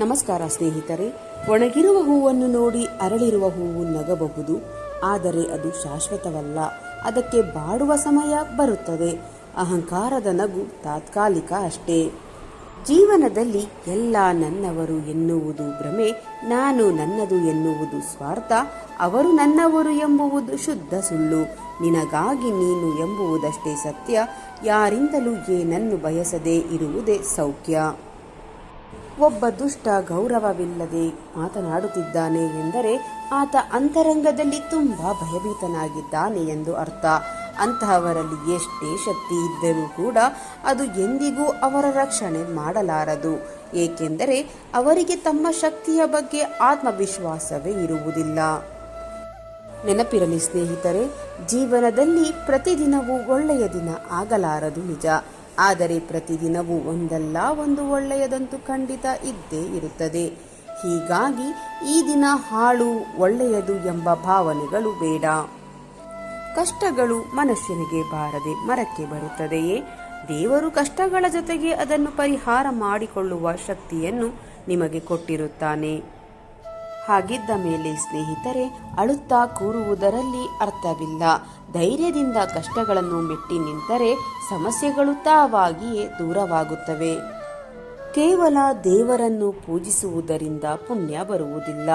ನಮಸ್ಕಾರ ಸ್ನೇಹಿತರೆ. ಒಣಗಿರುವ ಹೂವನ್ನು ನೋಡಿ ಅರಳಿರುವ ಹೂವು ನಗಬಹುದು, ಆದರೆ ಅದು ಶಾಶ್ವತವಲ್ಲ. ಅದಕ್ಕೆ ಬಾಡುವ ಸಮಯ ಬರುತ್ತದೆ. ಅಹಂಕಾರದ ನಗು ತಾತ್ಕಾಲಿಕ ಅಷ್ಟೇ. ಜೀವನದಲ್ಲಿ ಎಲ್ಲ ನನ್ನವರು ಎನ್ನುವುದು ಭ್ರಮೆ, ನಾನು ನನ್ನದು ಎನ್ನುವುದು ಸ್ವಾರ್ಥ, ಅವರು ನನ್ನವರು ಎಂಬುವುದು ಶುದ್ಧ ಸುಳ್ಳು, ನಿನಗಾಗಿ ನೀನು ಎಂಬುವುದಷ್ಟೇ ಸತ್ಯ, ಯಾರಿಂದಲೂ ಏನನ್ನು ಬಯಸದೆ ಇರುವುದೇ ಸೌಖ್ಯ. ಒಬ್ಬ ದುಷ್ಟ ಗೌರವವಿಲ್ಲದೆ ಮಾತನಾಡುತ್ತಿದ್ದಾನೆ ಎಂದರೆ ಆತ ಅಂತರಂಗದಲ್ಲಿ ತುಂಬಾ ಭಯಭೀತನಾಗಿದ್ದಾನೆ ಎಂದು ಅರ್ಥ. ಅಂತಹವರಲ್ಲಿ ಎಷ್ಟೇ ಶಕ್ತಿ ಇದ್ದರೂ ಕೂಡ ಅದು ಎಂದಿಗೂ ಅವರ ರಕ್ಷಣೆ ಮಾಡಲಾರದು. ಏಕೆಂದರೆ ಅವರಿಗೆ ತಮ್ಮ ಶಕ್ತಿಯ ಬಗ್ಗೆ ಆತ್ಮವಿಶ್ವಾಸವೇ ಇರುವುದಿಲ್ಲ. ನೆನಪಿರಲಿ ಸ್ನೇಹಿತರೆ, ಜೀವನದಲ್ಲಿ ಪ್ರತಿದಿನವೂ ಒಳ್ಳೆಯ ದಿನ ಆಗಲಾರದು ನಿಜ, ಆದರೆ ಪ್ರತಿದಿನವೂ ಒಂದಲ್ಲ ಒಂದು ಒಳ್ಳೆಯದಂತೂ ಖಂಡಿತ ಇದ್ದೇ ಇರುತ್ತದೆ. ಹೀಗಾಗಿ ಈ ದಿನ ಹಾಳು ಒಳ್ಳೆಯದು ಎಂಬ ಭಾವನೆಗಳು ಬೇಡ. ಕಷ್ಟಗಳು ಮನುಷ್ಯನಿಗೆ ಬಾರದೆ ಮರಕ್ಕೆ ಬರುತ್ತದೆಯೇ? ದೇವರು ಕಷ್ಟಗಳ ಜೊತೆಗೆ ಅದನ್ನು ಪರಿಹಾರ ಮಾಡಿಕೊಳ್ಳುವ ಶಕ್ತಿಯನ್ನು ನಿಮಗೆ ಕೊಟ್ಟಿರುತ್ತಾನೆ. ಹಾಗಿದ್ದ ಮೇಲೆ ಸ್ನೇಹಿತರೆ, ಅಳುತ್ತಾ ಕೂರುವುದರಲ್ಲಿ ಅರ್ಥವಿಲ್ಲ. ಧೈರ್ಯದಿಂದ ಕಷ್ಟಗಳನ್ನು ಮೆಟ್ಟಿ ನಿಂತರೆ ಸಮಸ್ಯೆಗಳು ತಾವಾಗಿಯೇ ದೂರವಾಗುತ್ತವೆ. ಕೇವಲ ದೇವರನ್ನು ಪೂಜಿಸುವುದರಿಂದ ಪುಣ್ಯ ಬರುವುದಿಲ್ಲ.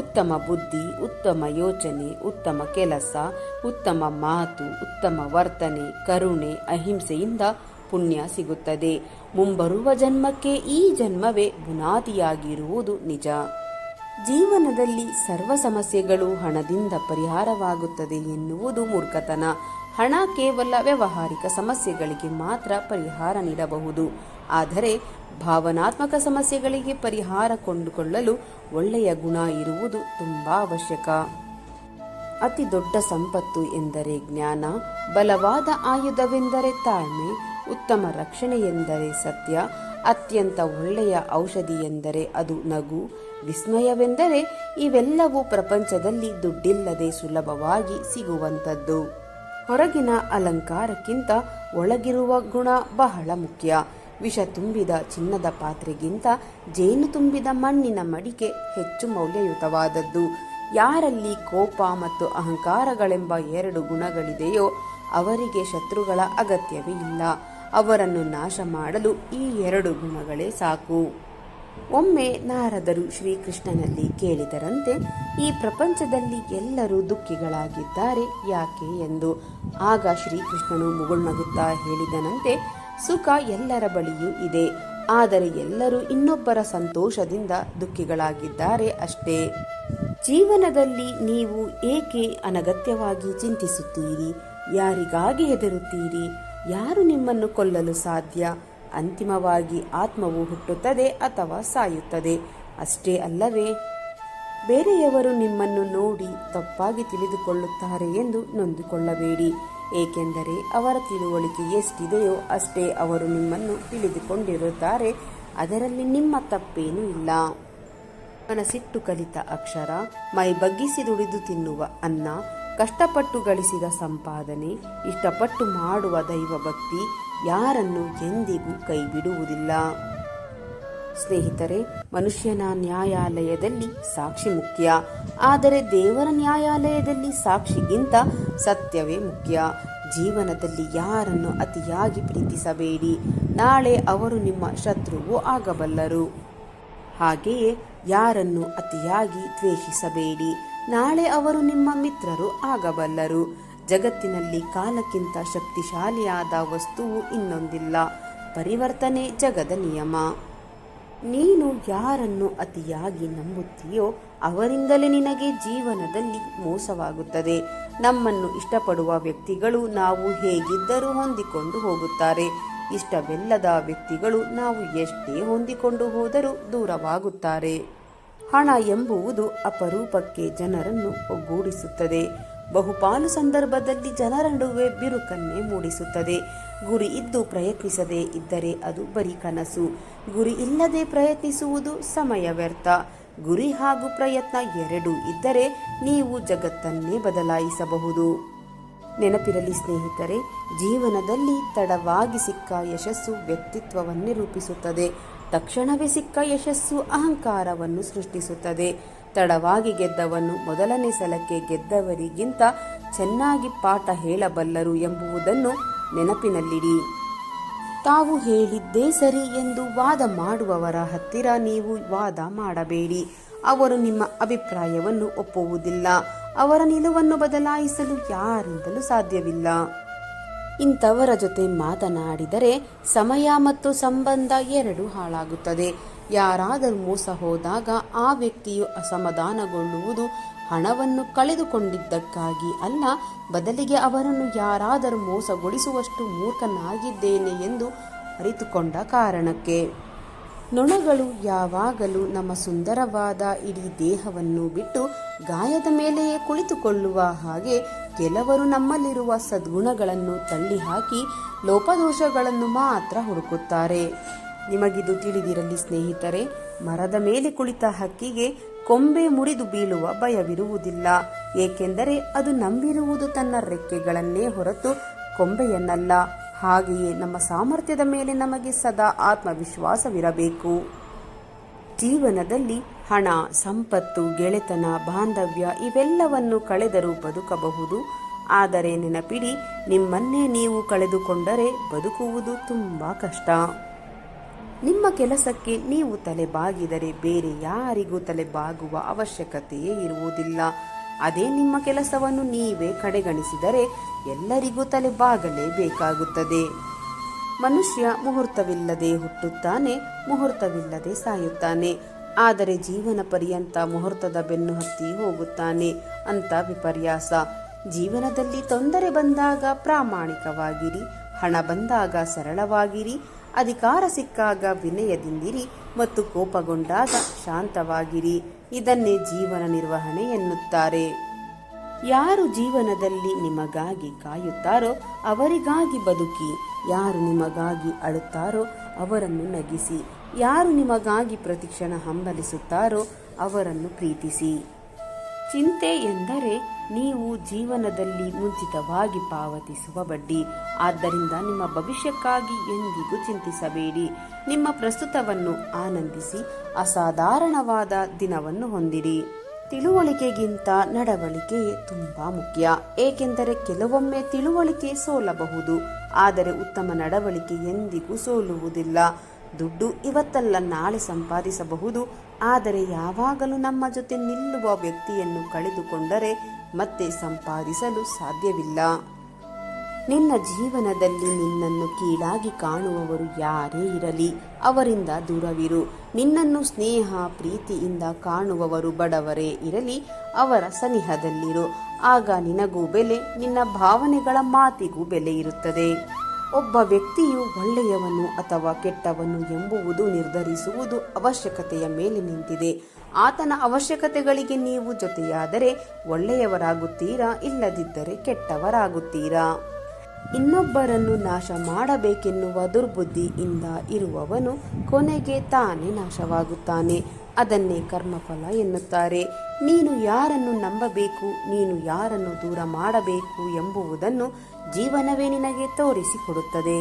ಉತ್ತಮ ಬುದ್ಧಿ, ಉತ್ತಮ ಯೋಚನೆ, ಉತ್ತಮ ಕೆಲಸ, ಉತ್ತಮ ಮಾತು, ಉತ್ತಮ ವರ್ತನೆ, ಕರುಣೆ, ಅಹಿಂಸೆಯಿಂದ ಪುಣ್ಯ ಸಿಗುತ್ತದೆ. ಮುಂಬರುವ ಜನ್ಮಕ್ಕೆ ಈ ಜನ್ಮವೇ ಬುನಾದಿಯಾಗಿರುವುದು ನಿಜ. ಜೀವನದಲ್ಲಿ ಸರ್ವ ಸಮಸ್ಯೆಗಳು ಹಣದಿಂದ ಪರಿಹಾರವಾಗುತ್ತದೆ ಎನ್ನುವುದು ಮೂರ್ಖತನ. ಹಣ ಕೇವಲ ವ್ಯಾವಹಾರಿಕ ಸಮಸ್ಯೆಗಳಿಗೆ ಮಾತ್ರ ಪರಿಹಾರ ನೀಡಬಹುದು, ಆದರೆ ಭಾವನಾತ್ಮಕ ಸಮಸ್ಯೆಗಳಿಗೆ ಪರಿಹಾರ ಕೊಂಡುಕೊಳ್ಳಲು ಒಳ್ಳೆಯ ಗುಣ ಇರುವುದು ತುಂಬಾ ಅವಶ್ಯಕ. ಅತಿ ದೊಡ್ಡ ಸಂಪತ್ತು ಎಂದರೆ ಜ್ಞಾನ, ಬಲವಾದ ಆಯುಧವೆಂದರೆ ತಾಳ್ಮೆ, ಉತ್ತಮ ರಕ್ಷಣೆ ಎಂದರೆ ಸತ್ಯ, ಅತ್ಯಂತ ಒಳ್ಳೆಯ ಔಷಧಿ ಎಂದರೆ ಅದು ನಗು, ವಿಸ್ಮಯವೆಂದರೆ ಇವೆಲ್ಲವೂ ಪ್ರಪಂಚದಲ್ಲಿ ದುಡ್ಡಿಲ್ಲದೆ ಸುಲಭವಾಗಿ ಸಿಗುವಂಥದ್ದು. ಹೊರಗಿನ ಅಲಂಕಾರಕ್ಕಿಂತ ಒಳಗಿರುವ ಗುಣ ಬಹಳ ಮುಖ್ಯ. ವಿಷ ತುಂಬಿದ ಚಿನ್ನದ ಪಾತ್ರೆಗಿಂತ ಜೇನು ತುಂಬಿದ ಮಣ್ಣಿನ ಮಡಿಕೆ ಹೆಚ್ಚು ಮೌಲ್ಯಯುತವಾದದ್ದು. ಯಾರಲ್ಲಿ ಕೋಪ ಮತ್ತು ಅಹಂಕಾರಗಳೆಂಬ ಎರಡು ಗುಣಗಳಿದೆಯೋ ಅವರಿಗೆ ಶತ್ರುಗಳ ಅಗತ್ಯವೇ ಇಲ್ಲ. ಅವರನ್ನು ನಾಶ ಮಾಡಲು ಈ ಎರಡು ಗುಣಗಳೇ ಸಾಕು. ಒಮ್ಮೆ ನಾರದರು ಶ್ರೀಕೃಷ್ಣನಲ್ಲಿ ಕೇಳಿದರಂತೆ, ಈ ಪ್ರಪಂಚದಲ್ಲಿ ಎಲ್ಲರೂ ದುಃಖಿಗಳಾಗಿದ್ದಾರೆ ಯಾಕೆ ಎಂದು. ಆಗ ಶ್ರೀಕೃಷ್ಣನು ಮುಗುಳ್ನಗುತ್ತಾ ಹೇಳಿದನಂತೆ, ಸುಖ ಎಲ್ಲರ ಬಳಿಯೂ ಇದೆ, ಆದರೆ ಎಲ್ಲರೂ ಇನ್ನೊಬ್ಬರ ಸಂತೋಷದಿಂದ ದುಃಖಿಗಳಾಗಿದ್ದಾರೆ ಅಷ್ಟೇ. ಜೀವನದಲ್ಲಿ ನೀವು ಏಕೆ ಅನಗತ್ಯವಾಗಿ ಚಿಂತಿಸುತ್ತೀರಿ? ಯಾರಿಗಾಗಿ ಹೆದರುತ್ತೀರಿ? ಯಾರು ನಿಮ್ಮನ್ನು ಕೊಲ್ಲಲು ಸಾಧ್ಯ? ಅಂತಿಮವಾಗಿ ಆತ್ಮವು ಹುಟ್ಟುತ್ತದೆ ಅಥವಾ ಸಾಯುತ್ತದೆ, ಅಷ್ಟೇ ಅಲ್ಲವೇ? ಬೇರೆಯವರು ನಿಮ್ಮನ್ನು ನೋಡಿ ತಪ್ಪಾಗಿ ತಿಳಿದುಕೊಳ್ಳುತ್ತಾರೆ ಎಂದು ನೊಂದುಕೊಳ್ಳಬೇಡಿ. ಏಕೆಂದರೆ ಅವರ ತಿಳುವಳಿಕೆ ಎಷ್ಟಿದೆಯೋ ಅಷ್ಟೇ ಅವರು ನಿಮ್ಮನ್ನು ತಿಳಿದುಕೊಂಡಿರುತ್ತಾರೆ. ಅದರಲ್ಲಿ ನಿಮ್ಮ ತಪ್ಪೇನೂ ಇಲ್ಲ. ಮನಸ್ಸಿಟ್ಟು ಕಲಿತ ಅಕ್ಷರ, ಮೈ ಬಗ್ಗಿಸಿ ದುಡಿದು ತಿನ್ನುವ ಅನ್ನ, ಕಷ್ಟಪಟ್ಟು ಗಳಿಸಿದ ಸಂಪಾದನೆ, ಇಷ್ಟಪಟ್ಟು ಮಾಡುವ ದೈವ ಭಕ್ತಿ ಯಾರನ್ನು ಎಂದಿಗೂ ಕೈ ಬಿಡುವುದಿಲ್ಲ. ಸ್ನೇಹಿತರೆ, ಮನುಷ್ಯನ ನ್ಯಾಯಾಲಯದಲ್ಲಿ ಸಾಕ್ಷಿ ಮುಖ್ಯ, ಆದರೆ ದೇವರ ನ್ಯಾಯಾಲಯದಲ್ಲಿ ಸಾಕ್ಷಿಗಿಂತ ಸತ್ಯವೇ ಮುಖ್ಯ. ಜೀವನದಲ್ಲಿ ಯಾರನ್ನು ಅತಿಯಾಗಿ ಪ್ರೀತಿಸಬೇಡಿ, ನಾಳೆ ಅವರು ನಿಮ್ಮ ಶತ್ರುವೂ ಆಗಬಲ್ಲರು. ಹಾಗೆಯೇ ಯಾರನ್ನು ಅತಿಯಾಗಿ ದ್ವೇಷಿಸಬೇಡಿ, ನಾಳೆ ಅವರು ನಿಮ್ಮ ಮಿತ್ರರು ಆಗಬಲ್ಲರು. ಜಗತ್ತಿನಲ್ಲಿ ಕಾಲಕ್ಕಿಂತ ಶಕ್ತಿಶಾಲಿಯಾದ ವಸ್ತುವು ಇನ್ನೊಂದಿಲ್ಲ. ಪರಿವರ್ತನೆ ಜಗದ ನಿಯಮ. ನೀನು ಯಾರನ್ನು ಅತಿಯಾಗಿ ನಂಬುತ್ತೀಯೋ ಅವರಿಂದಲೇ ನಿನಗೆ ಜೀವನದಲ್ಲಿ ಮೋಸವಾಗುತ್ತದೆ. ನಮ್ಮನ್ನು ಇಷ್ಟಪಡುವ ವ್ಯಕ್ತಿಗಳು ನಾವು ಹೇಗಿದ್ದರೂ ಹೊಂದಿಕೊಂಡು ಹೋಗುತ್ತಾರೆ. ಇಷ್ಟವೆಲ್ಲದ ವ್ಯಕ್ತಿಗಳು ನಾವು ಎಷ್ಟೇ ಹೊಂದಿಕೊಂಡು ಹೋದರೂ ದೂರವಾಗುತ್ತಾರೆ. ಹಣ ಎಂಬುವುದು ಅಪರೂಪಕ್ಕೆ ಜನರನ್ನು ಒಗ್ಗೂಡಿಸುತ್ತದೆ. ಬಹುಪಾಲು ಸಂದರ್ಭದಲ್ಲಿ ಜನರ ನಡುವೆ ಬಿರುಕನ್ನೇ ಮೂಡಿಸುತ್ತದೆ. ಗುರಿ ಇದ್ದು ಪ್ರಯತ್ನಿಸದೇ ಇದ್ದರೆ ಅದು ಬರೀ ಕನಸು. ಗುರಿ ಇಲ್ಲದೆ ಪ್ರಯತ್ನಿಸುವುದು ಸಮಯ ವ್ಯರ್ಥ. ಗುರಿ ಹಾಗೂ ಪ್ರಯತ್ನ ಎರಡೂ ಇದ್ದರೆ ನೀವು ಜಗತ್ತನ್ನೇ ಬದಲಾಯಿಸಬಹುದು. ನೆನಪಿರಲಿ ಸ್ನೇಹಿತರೆ, ಜೀವನದಲ್ಲಿ ತಡವಾಗಿ ಸಿಕ್ಕ ಯಶಸ್ಸು ವ್ಯಕ್ತಿತ್ವವನ್ನೇ ರೂಪಿಸುತ್ತದೆ. ತಕ್ಷಣವೇ ಸಿಕ್ಕ ಯಶಸ್ಸು ಅಹಂಕಾರವನ್ನು ಸೃಷ್ಟಿಸುತ್ತದೆ. ತಡವಾಗಿ ಗೆದ್ದವನು ಮೊದಲನೇ ಸಲಕ್ಕೆ ಗೆದ್ದವರಿಗಿಂತ ಚೆನ್ನಾಗಿ ಪಾಠ ಹೇಳಬಲ್ಲರು ಎಂಬುದನ್ನು ನೆನಪಿನಲ್ಲಿಡಿ. ತಾವು ಹೇಳಿದ್ದೇ ಸರಿ ಎಂದು ವಾದ ಮಾಡುವವರ ಹತ್ತಿರ ನೀವು ವಾದ ಮಾಡಬೇಡಿ. ಅವರು ನಿಮ್ಮ ಅಭಿಪ್ರಾಯವನ್ನು ಒಪ್ಪುವುದಿಲ್ಲ. ಅವರ ನಿಲುವನ್ನು ಬದಲಾಯಿಸಲು ಯಾರಿಂದಲೂ ಸಾಧ್ಯವಿಲ್ಲ. ಇಂಥವರ ಜೊತೆ ಮಾತನಾಡಿದರೆ ಸಮಯ ಮತ್ತು ಸಂಬಂಧ ಎರಡೂ ಹಾಳಾಗುತ್ತದೆ. ಯಾರಾದರೂ ಮೋಸ ಹೋದಾಗ ಆ ವ್ಯಕ್ತಿಯು ಅಸಮಾಧಾನಗೊಳ್ಳುವುದು ಹಣವನ್ನು ಕಳೆದುಕೊಂಡಿದ್ದಕ್ಕಾಗಿ ಅಲ್ಲ, ಬದಲಿಗೆ ಅವರನ್ನು ಯಾರಾದರೂ ಮೋಸಗೊಳಿಸುವಷ್ಟು ಮೂರ್ಖನಾಗಿದ್ದೇನೆ ಎಂದು ಅರಿತುಕೊಂಡ ಕಾರಣಕ್ಕೆ. ನೊಣಗಳು ಯಾವಾಗಲೂ ನಮ್ಮ ಸುಂದರವಾದ ಇಡೀ ದೇಹವನ್ನು ಬಿಟ್ಟು ಗಾಯದ ಮೇಲೆಯೇ ಕುಳಿತುಕೊಳ್ಳುವ ಹಾಗೆ ಕೆಲವರು ನಮ್ಮಲ್ಲಿರುವ ಸದ್ಗುಣಗಳನ್ನು ತಳ್ಳಿಹಾಕಿ ಲೋಪದೋಷಗಳನ್ನು ಮಾತ್ರ ಹುಡುಕುತ್ತಾರೆ. ನಿಮಗಿದು ತಿಳಿದಿರಲಿ ಸ್ನೇಹಿತರೆ, ಮರದ ಮೇಲೆ ಕುಳಿತ ಹಕ್ಕಿಗೆ ಕೊಂಬೆ ಮುರಿದು ಬೀಳುವ ಭಯವಿರುವುದಿಲ್ಲ. ಏಕೆಂದರೆ ಅದು ನಂಬಿರುವುದು ತನ್ನ ರೆಕ್ಕೆಗಳನ್ನೇ ಹೊರತು ಕೊಂಬೆಯನ್ನಲ್ಲ. ಹಾಗೆಯೇ ನಮ್ಮ ಸಾಮರ್ಥ್ಯದ ಮೇಲೆ ನಮಗೆ ಸದಾ ಆತ್ಮವಿಶ್ವಾಸವಿರಬೇಕು. ಜೀವನದಲ್ಲಿ ಹಣ, ಸಂಪತ್ತು, ಗೆಳೆತನ, ಬಾಂಧವ್ಯ ಇವೆಲ್ಲವನ್ನು ಕಳೆದರೂ ಬದುಕಬಹುದು. ಆದರೆ ನೆನಪಿಡಿ, ನಿಮ್ಮನ್ನೇ ನೀವು ಕಳೆದುಕೊಂಡರೆ ಬದುಕುವುದು ತುಂಬ ಕಷ್ಟ. ನಿಮ್ಮ ಕೆಲಸಕ್ಕೆ ನೀವು ತಲೆಬಾಗಿದರೆ ಬೇರೆ ಯಾರಿಗೂ ತಲೆಬಾಗುವ ಅವಶ್ಯಕತೆಯೇ ಇರುವುದಿಲ್ಲ. ಅದೇ ನಿಮ್ಮ ಕೆಲಸವನ್ನು ನೀವೇ ಕಡೆಗಣಿಸಿದರೆ ಎಲ್ಲರಿಗೂ ತಲೆಬಾಗಲೇಬೇಕಾಗುತ್ತದೆ. ಮನುಷ್ಯ ಮುಹೂರ್ತವಿಲ್ಲದೆ ಹುಟ್ಟುತ್ತಾನೆ, ಮುಹೂರ್ತವಿಲ್ಲದೆ ಸಾಯುತ್ತಾನೆ. ಆದರೆ ಜೀವನ ಪರ್ಯಂತ ಮುಹೂರ್ತದ ಬೆನ್ನು ಹತ್ತಿ ಹೋಗುತ್ತಾನೆ ಅಂತ ವಿಪರ್ಯಾಸ. ಜೀವನದಲ್ಲಿ ತೊಂದರೆ ಬಂದಾಗ ಪ್ರಾಮಾಣಿಕವಾಗಿರಿ, ಹಣ ಬಂದಾಗ ಸರಳವಾಗಿರಿ, ಅಧಿಕಾರ ಸಿಕ್ಕಾಗ ವಿನಯದಿಂದಿರಿ ಮತ್ತು ಕೋಪಗೊಂಡಾಗ ಶಾಂತವಾಗಿರಿ. ಇದನ್ನೇ ಜೀವನ ನಿರ್ವಹಣೆ ಎನ್ನುತ್ತಾರೆ. ಯಾರು ಜೀವನದಲ್ಲಿ ನಿಮಗಾಗಿ ಕಾಯುತ್ತಾರೋ ಅವರಿಗಾಗಿ ಬದುಕಿ. ಯಾರು ನಿಮಗಾಗಿ ಅಳುತ್ತಾರೋ ಅವರನ್ನು ನಗಿಸಿ. ಯಾರು ನಿಮಗಾಗಿ ಪ್ರತಿಕ್ಷಣ ಹಂಬಲಿಸುತ್ತಾರೋ ಅವರನ್ನು ಪ್ರೀತಿಸಿ. ಚಿಂತೆ ಎಂದರೆ ನೀವು ಜೀವನದಲ್ಲಿ ಮುಂಚಿತವಾಗಿ ಪಾವತಿಸುವ ಬಡ್ಡಿ. ಆದ್ದರಿಂದ ನಿಮ್ಮ ಭವಿಷ್ಯಕ್ಕಾಗಿ ಎಂದಿಗೂ ಚಿಂತಿಸಬೇಡಿ. ನಿಮ್ಮ ಪ್ರಸ್ತುತವನ್ನು ಆನಂದಿಸಿ. ಅಸಾಧಾರಣವಾದ ದಿನವನ್ನು ಹೊಂದಿರಿ. ತಿಳುವಳಿಕೆಗಿಂತ ನಡವಳಿಕೆಯೇ ತುಂಬಾ ಮುಖ್ಯ. ಏಕೆಂದರೆ ಕೆಲವೊಮ್ಮೆ ತಿಳುವಳಿಕೆ ಸೋಲಬಹುದು, ಆದರೆ ಉತ್ತಮ ನಡವಳಿಕೆ ಎಂದಿಗೂ ಸೋಲುವುದಿಲ್ಲ. ದುಡ್ಡು ಇವತ್ತಲ್ಲ ನಾಳೆ ಸಂಪಾದಿಸಬಹುದು, ಆದರೆ ಯಾವಾಗಲೂ ನಮ್ಮ ಜೊತೆ ನಿಲ್ಲುವ ವ್ಯಕ್ತಿಯನ್ನು ಕಳೆದುಕೊಂಡರೆ ಮತ್ತೆ ಸಂಪಾದಿಸಲು ಸಾಧ್ಯವಿಲ್ಲ. ನಿನ್ನ ಜೀವನದಲ್ಲಿ ನಿನ್ನನ್ನು ಕೀಳಾಗಿ ಕಾಣುವವರು ಯಾರೇ ಇರಲಿ ಅವರಿಂದ ದೂರವಿರು. ನಿನ್ನನ್ನು ಸ್ನೇಹ ಪ್ರೀತಿಯಿಂದ ಕಾಣುವವರು ಬಡವರೇ ಇರಲಿ ಅವರ ಸನಿಹದಲ್ಲಿರು. ಆಗ ನಿನಗೂ ಬೆಲೆ, ನಿನ್ನ ಭಾವನೆಗಳ ಮಾತಿಗೂ ಬೆಲೆ ಇರುತ್ತದೆ. ಒಬ್ಬ ವ್ಯಕ್ತಿಯು ಒಳ್ಳೆಯವನು ಅಥವಾ ಕೆಟ್ಟವನು ಎಂಬುವುದು ನಿರ್ಧರಿಸುವುದು ಅವಶ್ಯಕತೆಯ ಮೇಲೆ ನಿಂತಿದೆ. ಆತನ ಅವಶ್ಯಕತೆಗಳಿಗೆ ನೀವು ಜೊತೆಯಾದರೆ ಒಳ್ಳೆಯವರಾಗುತ್ತೀರಾ, ಇಲ್ಲದಿದ್ದರೆ ಕೆಟ್ಟವರಾಗುತ್ತೀರಾ. ಇನ್ನೊಬ್ಬರನ್ನು ನಾಶ ಮಾಡಬೇಕೆನ್ನುವ ದುರ್ಬುದ್ಧಿಯಿಂದ ಇರುವವನು ಕೊನೆಗೆ ತಾನೇ ನಾಶವಾಗುತ್ತಾನೆ. ಅದನ್ನೇ ಕರ್ಮಫಲ ಎನ್ನುತ್ತಾರೆ. ನೀನು ಯಾರನ್ನು ನಂಬಬೇಕು, ನೀನು ಯಾರನ್ನು ದೂರ ಮಾಡಬೇಕು ಎಂಬುದನ್ನು ಜೀವನವೇ ನಿನಗೆ ತೋರಿಸಿಕೊಡುತ್ತದೆ.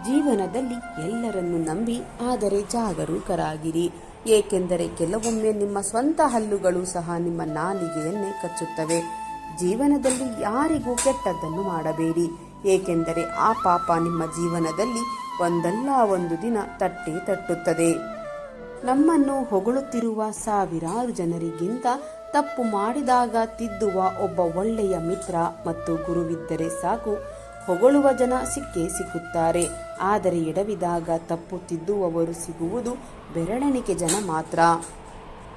ಜೀವನದಲ್ಲಿ ಎಲ್ಲರನ್ನು ನಂಬಿ, ಆದರೆ ಜಾಗರೂಕರಾಗಿರಿ. ಏಕೆಂದರೆ ಕೆಲವೊಮ್ಮೆ ನಿಮ್ಮ ಸ್ವಂತ ಹಲ್ಲುಗಳು ಸಹ ನಿಮ್ಮ ನಾಲಿಗೆಯನ್ನೇ ಕಚ್ಚುತ್ತವೆ. ಜೀವನದಲ್ಲಿ ಯಾರಿಗೂ ಕೆಟ್ಟದ್ದನ್ನು ಮಾಡಬೇಡಿ. ಏಕೆಂದರೆ ಆ ಪಾಪ ನಿಮ್ಮ ಜೀವನದಲ್ಲಿ ಒಂದಲ್ಲ ಒಂದು ದಿನ ತಟ್ಟೇ ತಟ್ಟುತ್ತದೆ. ನಮ್ಮನ್ನು ಹೊಗಳುತ್ತಿರುವ ಸಾವಿರಾರು ಜನರಿಗಿಂತ ತಪ್ಪು ಮಾಡಿದಾಗ ತಿದ್ದುವ ಒಬ್ಬ ಒಳ್ಳೆಯ ಮಿತ್ರ ಮತ್ತು ಗುರುವಿದ್ದರೆ ಸಾಕು. ಹೊಗಳುವ ಜನ ಸಿಕ್ಕೇ ಸಿಕ್ಕುತ್ತಾರೆ, ಆದರೆ ಎಡವಿದಾಗ ತಪ್ಪು ತಿದ್ದುವವರು ಸಿಗುವುದು ಬೆರಳೆಣಿಕೆ ಜನ ಮಾತ್ರ.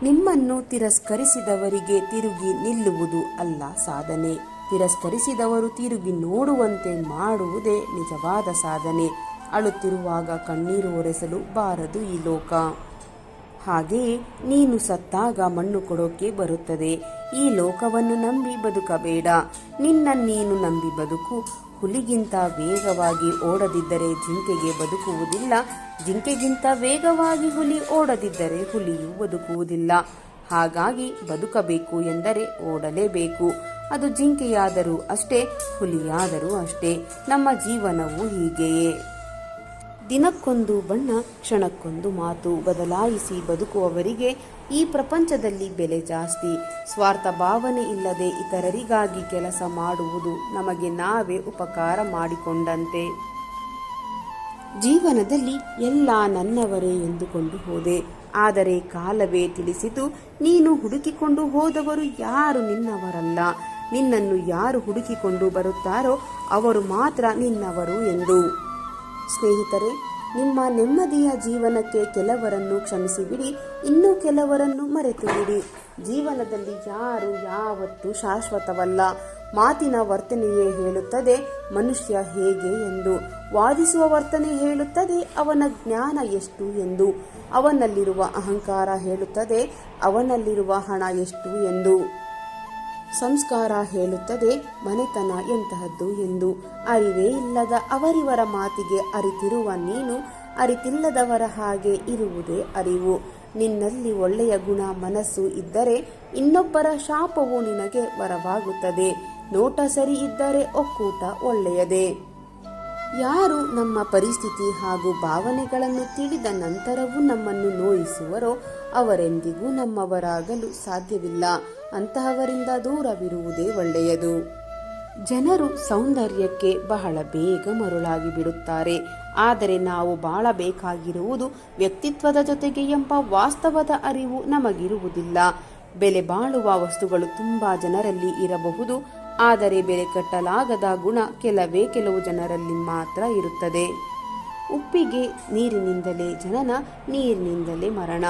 ನಿಮ್ಮನ್ನು ತಿರಸ್ಕರಿಸಿದವರಿಗೆ ತಿರುಗಿ ನಿಲ್ಲುವುದು ಅಲ್ಲ ಸಾಧನೆ. ತಿರಸ್ಕರಿಸಿದವರು ತಿರುಗಿ ನೋಡುವಂತೆ ಮಾಡುವುದೇ ನಿಜವಾದ ಸಾಧನೆ. ಅಳುತ್ತಿರುವಾಗ ಕಣ್ಣೀರು ಒರೆಸಲು ಬಾರದು ಈ ಲೋಕ. ಹಾಗೆಯೇ ನೀನು ಸತ್ತಾಗ ಮಣ್ಣು ಕೊಡೋಕೆ ಬರುತ್ತದೆ. ಈ ಲೋಕವನ್ನು ನಂಬಿ ಬದುಕಬೇಡ. ನಿನ್ನ ನೀನು ನಂಬಿ ಬದುಕು. ಹುಲಿಗಿಂತ ವೇಗವಾಗಿ ಓಡದಿದ್ದರೆ ಜಿಂಕೆಗೆ ಬದುಕುವುದಿಲ್ಲ. ಜಿಂಕೆಗಿಂತ ವೇಗವಾಗಿ ಹುಲಿ ಓಡದಿದ್ದರೆ ಹುಲಿಯು ಬದುಕುವುದಿಲ್ಲ. ಹಾಗಾಗಿ ಬದುಕಬೇಕು ಎಂದರೆ ಓಡಲೇಬೇಕು. ಅದು ಜಿಂಕೆಯಾದರೂ ಅಷ್ಟೇ, ಹುಲಿಯಾದರೂ ಅಷ್ಟೇ. ನಮ್ಮ ಜೀವನವು ಹೀಗೆಯೇ. ದಿನಕ್ಕೊಂದು ಬಣ್ಣ, ಕ್ಷಣಕ್ಕೊಂದು ಮಾತು ಬದಲಾಯಿಸಿ ಬದುಕುವವರಿಗೆ ಈ ಪ್ರಪಂಚದಲ್ಲಿ ಬೆಲೆ ಜಾಸ್ತಿ. ಸ್ವಾರ್ಥ ಭಾವನೆ ಇಲ್ಲದೆ ಇತರರಿಗಾಗಿ ಕೆಲಸ ಮಾಡುವುದು ನಮಗೆ ನಾವೇ ಉಪಕಾರ ಮಾಡಿಕೊಂಡಂತೆ. ಜೀವನದಲ್ಲಿ ಎಲ್ಲ ನನ್ನವರೇ ಎಂದುಕೊಂಡು ಹೋದೆ, ಆದರೆ ಕಾಲವೇ ತಿಳಿಸಿತು ನೀನು ಹುಡುಕಿಕೊಂಡು ಹೋದವರು ಯಾರು ನಿನ್ನವರಲ್ಲ. ನಿನ್ನನ್ನು ಯಾರು ಹುಡುಕಿಕೊಂಡು ಬರುತ್ತಾರೋ ಅವರು ಮಾತ್ರ ನಿನ್ನವರು ಎಂದು. ಸ್ನೇಹಿತರೆ, ನಿಮ್ಮ ನೆಮ್ಮದಿಯ ಜೀವನಕ್ಕೆ ಕೆಲವರನ್ನು ಕ್ಷಮಿಸಿಬಿಡಿ, ಇನ್ನೂ ಕೆಲವರನ್ನು ಮರೆತು ಬಿಡಿ. ಜೀವನದಲ್ಲಿ ಯಾರು ಯಾವತ್ತೂ ಶಾಶ್ವತವಲ್ಲ. ಮಾತಿನ ವರ್ತನೆಯೇ ಹೇಳುತ್ತದೆ ಮನುಷ್ಯ ಹೇಗೆ ಎಂದು. ವಾದಿಸುವ ವರ್ತನೆ ಹೇಳುತ್ತದೆ ಅವನ ಜ್ಞಾನ ಎಷ್ಟು ಎಂದು. ಅವನಲ್ಲಿರುವ ಅಹಂಕಾರ ಹೇಳುತ್ತದೆ ಅವನಲ್ಲಿರುವ ಹಣ ಎಷ್ಟು ಎಂದು. ಸಂಸ್ಕಾರ ಹೇಳುತ್ತದೆ ಮನೆತನ ಎಂತಹದ್ದು ಎಂದು. ಅರಿವೇ ಇಲ್ಲದ ಅವರಿವರ ಮಾತಿಗೆ ಅರಿತಿರುವ ನೀನು ಅರಿತಿಲ್ಲದವರ ಹಾಗೆ ಇರುವುದೇ ಅರಿವು. ನಿನ್ನಲ್ಲಿ ಒಳ್ಳೆಯ ಗುಣ ಮನಸ್ಸು ಇದ್ದರೆ ಇನ್ನೊಬ್ಬರ ಶಾಪವು ನಿನಗೆ ವರವಾಗುತ್ತದೆ. ನೋಟ ಸರಿ ಇದ್ದರೆ ಒಕ್ಕೂಟ ಒಳ್ಳೆಯದೇ. ಯಾರು ನಮ್ಮ ಪರಿಸ್ಥಿತಿ ಹಾಗೂ ಭಾವನೆಗಳನ್ನು ತಿಳಿದ ನಂತರವೂ ನಮ್ಮನ್ನು ನೋಯಿಸುವರೋ ಅವರೆಂದಿಗೂ ನಮ್ಮವರಾಗಲು ಸಾಧ್ಯವಿಲ್ಲ. ಅಂತಹವರಿಂದ ದೂರವಿರುವುದೇ ಒಳ್ಳೆಯದು. ಜನರು ಸೌಂದರ್ಯಕ್ಕೆ ಬಹಳ ಬೇಗ ಮರುಳಾಗಿ ಬಿಡುತ್ತಾರೆ. ಆದರೆ ನಾವು ಬಾಳಬೇಕಾಗಿರುವುದು ವ್ಯಕ್ತಿತ್ವದ ಜೊತೆಗೆ ಎಂಬ ವಾಸ್ತವದ ಅರಿವು ನಮಗಿರುವುದಿಲ್ಲ. ಬೆಲೆ ಬಾಳುವ ವಸ್ತುಗಳು ತುಂಬಾ ಜನರಲ್ಲಿ ಇರಬಹುದು, ಆದರೆ ಬೆಲೆ ಕಟ್ಟಲಾಗದ ಗುಣ ಕೆಲವು ಜನರಲ್ಲಿ ಮಾತ್ರ ಇರುತ್ತದೆ. ಉಪ್ಪಿಗೆ ನೀರಿನಿಂದಲೇ ಜನನ, ನೀರಿನಿಂದಲೇ ಮರಣ.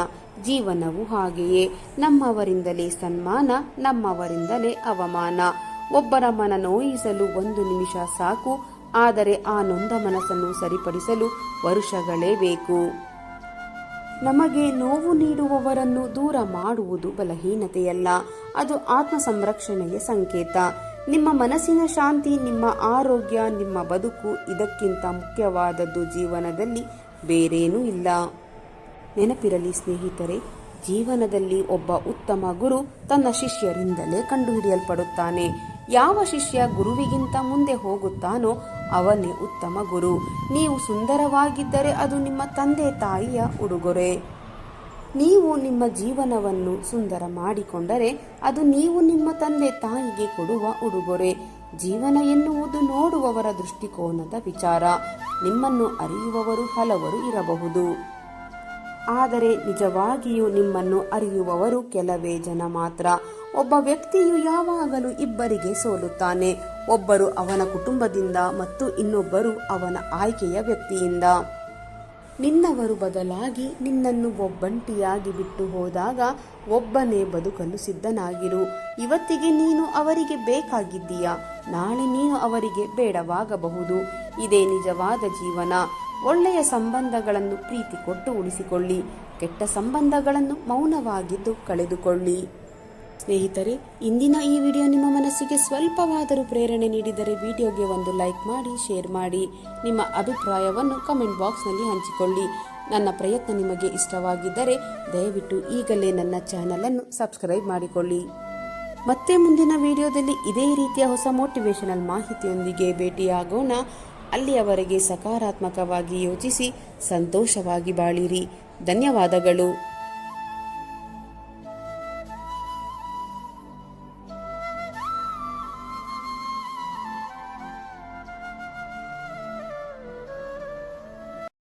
ಜೀವನವು ಹಾಗೆಯೇ. ನಮ್ಮವರಿಂದಲೇ ಸನ್ಮಾನ, ನಮ್ಮವರಿಂದಲೇ ಅವಮಾನ. ಒಬ್ಬರ ಮನ ನೋಯಿಸಲು 1 ನಿಮಿಷ ಸಾಕು, ಆದರೆ ಆ ನೊಂದ ಮನಸ್ಸನ್ನು ಸರಿಪಡಿಸಲು ವರುಷಗಳೇ ಬೇಕು. ನಮಗೆ ನೋವು ನೀಡುವವರನ್ನು ದೂರ ಮಾಡುವುದು ಬಲಹೀನತೆಯಲ್ಲ, ಅದು ಆತ್ಮ ಸಂರಕ್ಷಣೆಯ ಸಂಕೇತ. ನಿಮ್ಮ ಮನಸ್ಸಿನ ಶಾಂತಿ, ನಿಮ್ಮ ಆರೋಗ್ಯ, ನಿಮ್ಮ ಬದುಕು ಇದಕ್ಕಿಂತ ಮುಖ್ಯವಾದದ್ದು ಜೀವನದಲ್ಲಿ ಬೇರೇನೂ ಇಲ್ಲ. ನೆನಪಿರಲಿ ಸ್ನೇಹಿತರೆ, ಜೀವನದಲ್ಲಿ ಒಬ್ಬ ಉತ್ತಮ ಗುರು ತನ್ನ ಶಿಷ್ಯರಿಂದಲೇ ಕಂಡುಹಿಡಿಯಲ್ಪಡುತ್ತಾನೆ. ಯಾವ ಶಿಷ್ಯ ಗುರುವಿಗಿಂತ ಮುಂದೆ ಹೋಗುತ್ತಾನೋ ಅವನೇ ಉತ್ತಮ ಗುರು. ನೀವು ಸುಂದರವಾಗಿದ್ದರೆ ಅದು ನಿಮ್ಮ ತಂದೆ ತಾಯಿಯ ಉಡುಗೊರೆ. ನೀವು ನಿಮ್ಮ ಜೀವನವನ್ನು ಸುಂದರ ಮಾಡಿಕೊಂಡರೆ ಅದು ನೀವು ನಿಮ್ಮ ತಂದೆ ತಾಯಿಗೆ ಕೊಡುವ ಉಡುಗೊರೆ. ಜೀವನ ಎನ್ನುವುದು ನೋಡುವವರ ದೃಷ್ಟಿಕೋನದ ವಿಚಾರ. ನಿಮ್ಮನ್ನು ಅರಿಯುವವರು ಹಲವರು ಇರಬಹುದು, ಆದರೆ ನಿಜವಾಗಿಯೂ ನಿಮ್ಮನ್ನು ಅರಿಯುವವರು ಕೆಲವೇ ಜನ ಮಾತ್ರ. ಒಬ್ಬ ವ್ಯಕ್ತಿಯು ಯಾವಾಗಲೂ ಇಬ್ಬರಿಗೆ ಸೋಲುತ್ತಾನೆ. ಒಬ್ಬರು ಅವನ ಕುಟುಂಬದಿಂದ ಮತ್ತು ಇನ್ನೊಬ್ಬರು ಅವನ ಆಯ್ಕೆಯ ವ್ಯಕ್ತಿಯಿಂದ. ನಿನ್ನವರು ಬದಲಾಗಿ ನಿನ್ನನ್ನು ಒಬ್ಬಂಟಿಯಾಗಿ ಬಿಟ್ಟು ಹೋದಾಗ ಒಬ್ಬನೇ ಬದುಕಲು ಸಿದ್ಧನಾಗಿರು. ಇವತ್ತಿಗೆ ನೀನು ಅವರಿಗೆ ಬೇಕಾಗಿದ್ದೀಯಾ, ನಾಳೆ ನೀನು ಅವರಿಗೆ ಬೇಡವಾಗಬಹುದು. ಇದೇ ನಿಜವಾದ ಜೀವನ. ಒಳ್ಳೆಯ ಸಂಬಂಧಗಳನ್ನು ಪ್ರೀತಿ ಕೊಟ್ಟು ಉಳಿಸಿಕೊಳ್ಳಿ, ಕೆಟ್ಟ ಸಂಬಂಧಗಳನ್ನು ಮೌನವಾಗಿದ್ದು ಕಳೆದುಕೊಳ್ಳಿ. ಸ್ನೇಹಿತರೆ, ಇಂದಿನ ಈ ವಿಡಿಯೋ ನಿಮ್ಮ ಮನಸ್ಸಿಗೆ ಸ್ವಲ್ಪವಾದರೂ ಪ್ರೇರಣೆ ನೀಡಿದರೆ ವಿಡಿಯೋಗೆ ಒಂದು ಲೈಕ್ ಮಾಡಿ, ಶೇರ್ ಮಾಡಿ. ನಿಮ್ಮ ಅಭಿಪ್ರಾಯವನ್ನು ಕಮೆಂಟ್ ಬಾಕ್ಸ್ನಲ್ಲಿ ಹಂಚಿಕೊಳ್ಳಿ. ನನ್ನ ಪ್ರಯತ್ನ ನಿಮಗೆ ಇಷ್ಟವಾಗಿದ್ದರೆ ದಯವಿಟ್ಟು ಈಗಲೇ ನನ್ನ ಚಾನಲನ್ನು ಸಬ್ಸ್ಕ್ರೈಬ್ ಮಾಡಿಕೊಳ್ಳಿ. ಮತ್ತೆ ಮುಂದಿನ ವಿಡಿಯೋದಲ್ಲಿ ಇದೇ ರೀತಿಯ ಹೊಸ ಮೋಟಿವೇಶನಲ್ ಮಾಹಿತಿಯೊಂದಿಗೆ ಭೇಟಿಯಾಗೋಣ. ಅಲ್ಲಿಯವರೆಗೆ ಸಕಾರಾತ್ಮಕವಾಗಿ ಯೋಚಿಸಿ ಸಂತೋಷವಾಗಿ ಬಾಳಿರಿ. ಧನ್ಯವಾದಗಳು.